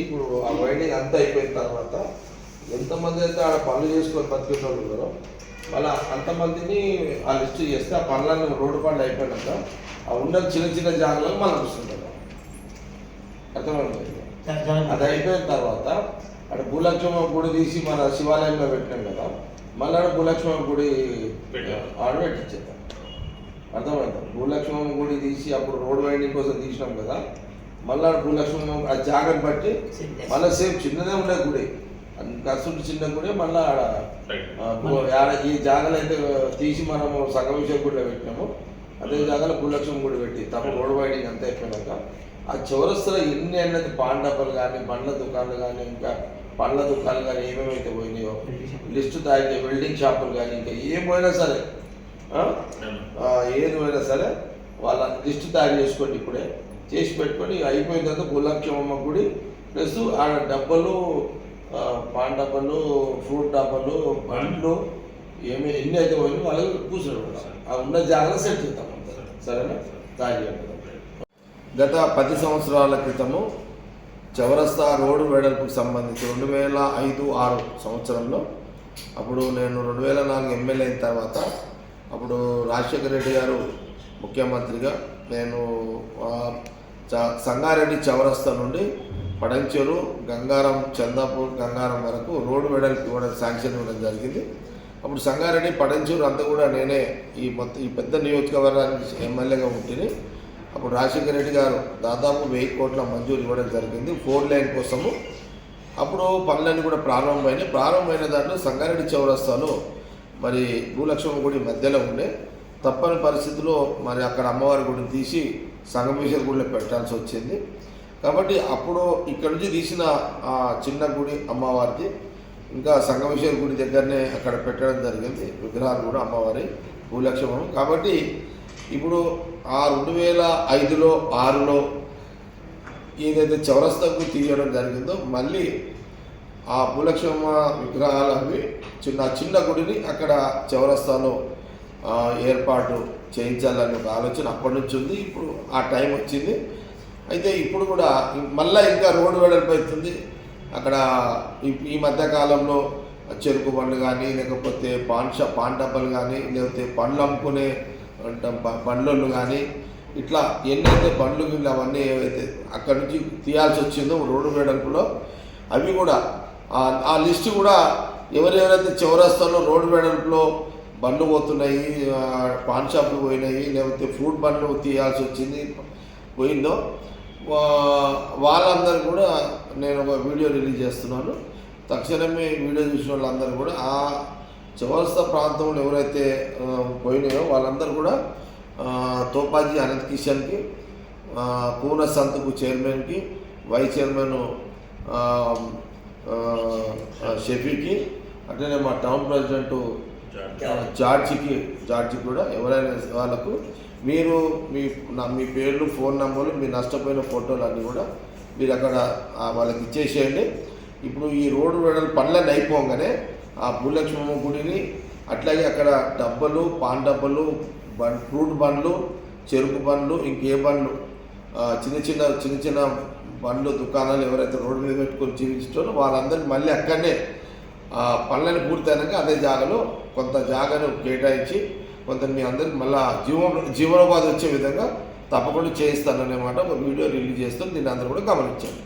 ఇప్పుడు ఆ వైడింగ్ అంతా అయిపోయిన తర్వాత ఎంతమంది అయితే ఆడ పనులు చేసుకొని బతికేటోళ్ళు ఉన్నారో మళ్ళీ అంతమందిని ఆ లిస్ట్ చేస్తే ఆ పనులన్నీ రోడ్డు పనులు అయిపోయినాక ఆ ఉన్న చిన్న చిన్న జాగాలకు మళ్ళీ వస్తుంటారు. అర్థమైంది. అది అయిపోయిన తర్వాత అక్కడ భూలక్ష్మ గుడి తీసి మన శివాలయంలో పెట్టినాం కదా, మళ్ళీ భూలక్ష్మ గుడి ఆడ పెట్టించేద్దాం. అర్థమైంది. భూలక్ష్మ గుడి తీసి అప్పుడు రోడ్ వైండింగ్ కోసం తీసినాం కదా, మళ్ళీ భూలక్ష్మ ఆ జాగని బట్టి మళ్ళీ సేమ్ చిన్నదే ఉండే గుడి, కసుడు చిన్న గుడి, మళ్ళీ ఆడ ఈ జాగాలు అయితే తీసి మనము సంగమేశ్వర గుడిలో పెట్టినాము అదే జాగాలో భూలక్ష్మ గుడి పెట్టి తప్ప రోడ్ వైండింగ్ అంతా అయిపోయినాక ఆ చౌరస్తులో ఎన్ని అన్నది పాండపలు కానీ బండ్ల దుకాణాలు కానీ ఇంకా పండ్ల దుకాణాలు కానీ ఏమేమైతే పోయినాయో లిస్టు తయారు, వెల్డింగ్ షాపులు కానీ ఇంకా ఏమైనా సరే ఏది పోయినా సరే వాళ్ళ లిస్టు తయారు చేసుకోండి. ఇప్పుడే చేసి పెట్టుకొని అయిపోయిన తర్వాత భూలక్ష్మమ్మ గుడి ప్లస్ ఆడ డబ్బలు పాండపలు ఫ్రూట్ డబ్బలు బండ్లు ఎన్ని అయితే పోయినా వాళ్ళకి కూర్చోండి. ఆ ఉన్న జాగ్రత్త సెట్ చేద్దాం. సరేనా? తయారు. గత 10 సంవత్సరాల క్రితము చౌరస్తా రోడ్డు వెడల్పుకు సంబంధించి 2005-06 సంవత్సరంలో అప్పుడు నేను 2004 ఎమ్మెల్యే అయిన తర్వాత అప్పుడు రాజశేఖర రెడ్డి గారు ముఖ్యమంత్రిగా నేను సంగారెడ్డి చౌరస్తా నుండి పడంచెరు గంగారం చందాపూర్ గంగారం వరకు రోడ్డు వెడల్పు ఇవ్వడం శాంక్షన్ ఇవ్వడం జరిగింది. అప్పుడు సంగారెడ్డి పడంచెరు అంతా కూడా నేనే ఈ పెద్ద నియోజకవర్గానికి ఎమ్మెల్యేగా ఉంటుంది. అప్పుడు రాజశేఖర రెడ్డి గారు దాదాపు 1000 కోట్ల మంజూరు ఇవ్వడం జరిగింది 4 లైన్ కోసము. అప్పుడు పనులన్నీ కూడా ప్రారంభమైన దాంట్లో సంగారెడ్డి చౌరస్తాలో మరి భూలక్ష్మ గుడి మధ్యలో ఉండే తప్పని పరిస్థితిలో మరి అక్కడ అమ్మవారి గుడిని తీసి సంగమేశ్వర గుడిలో పెట్టాల్సి వచ్చింది. కాబట్టి అప్పుడు ఇక్కడ నుంచి తీసిన ఆ చిన్న గుడి అమ్మవారిది ఇంకా సంగమేశ్వర గుడి దగ్గరనే అక్కడ పెట్టడం జరిగింది విగ్రహాలు కూడా అమ్మవారి భూలక్ష్మం. కాబట్టి ఇప్పుడు ఆ 2005లో 2006లో ఏదైతే చౌరస్తాకు తీయడం జరిగిందో మళ్ళీ ఆ భూలక్ష్మమ్మ విగ్రహాలు అవి చిన్న గుడిని అక్కడ చౌరస్తాలో ఏర్పాటు చేయించాలని ఒక ఆలోచన అప్పటి నుంచి ఉంది. ఇప్పుడు ఆ టైం వచ్చింది. అయితే ఇప్పుడు కూడా మళ్ళీ ఇంకా రోడ్డు వెడల్పు అవుతుంది. అక్కడ ఈ మధ్యకాలంలో చెరుకు బండ్లు కానీ లేకపోతే పాన్ డబ్బాలు కానీ లేకపోతే పండ్లు అమ్ముకునే బండ్లు కానీ ఇట్లా ఎన్నైతే బండ్లు గిళ్ళు అవన్నీ ఏవైతే అక్కడి నుంచి తీయాల్సి వచ్చిందో రోడ్డు వెడల్పులో అవి కూడా ఆ లిస్టు కూడా ఎవరెవరైతే చౌరస్తాలో రోడ్డు వెడల్పులో బండ్లు పోతున్నాయి, పాన్ షాపులు పోయినాయి, లేకపోతే ఫ్రూట్ బండ్లు తీయాల్సి వచ్చింది పోయిందో వాళ్ళందరూ కూడా నేను ఒక వీడియో రిలీజ్ చేస్తున్నాను. తక్షణమే వీడియో చూసిన వాళ్ళందరూ కూడా ఆ చౌరస్తా ప్రాంతంలో ఎవరైతే పోయినాయో వాళ్ళందరూ కూడా తోపాజీ అనంత్ కిషన్కి, పూన సంతకు చైర్మన్కి, వైస్ చైర్మన్ షఫీకి, అట్లనే మా టౌన్ ప్రెసిడెంట్ జార్జికి కూడా ఎవరైనా వాళ్ళకు మీరు మీ పేర్లు ఫోన్ నంబర్లు మీ నష్టపోయిన ఫోటోలు అన్నీ కూడా మీరు అక్కడ వాళ్ళకి ఇచ్చేసేయండి. ఇప్పుడు ఈ రోడ్డు వెడల్పు పనులన్నీ అయిపోగానే ఆ భూలక్ష్మమ్మ గుడిని అట్లాగే అక్కడ డబ్బలు పాన్ డబ్బలు ఫ్రూట్ బండ్లు చెరుకు బండ్లు ఇంకే బండ్లు చిన్న చిన్న బండ్లు దుకాణాలు ఎవరైతే రోడ్డు మీద పెట్టుకొని జీవించారో వాళ్ళందరికీ మళ్ళీ అక్కడనే పనులను పూర్తయినాక అదే జాగాలో కొంత జాగాను కేటాయించి కొంత మీ అందరికి మళ్ళీ జీవనోపాధి వచ్చే విధంగా తప్పకుండా చేయిస్తానన్నమాట ఒక వీడియో రిలీజ్ చేస్తాను. దీన్ని అందరూ కూడా గమనించండి.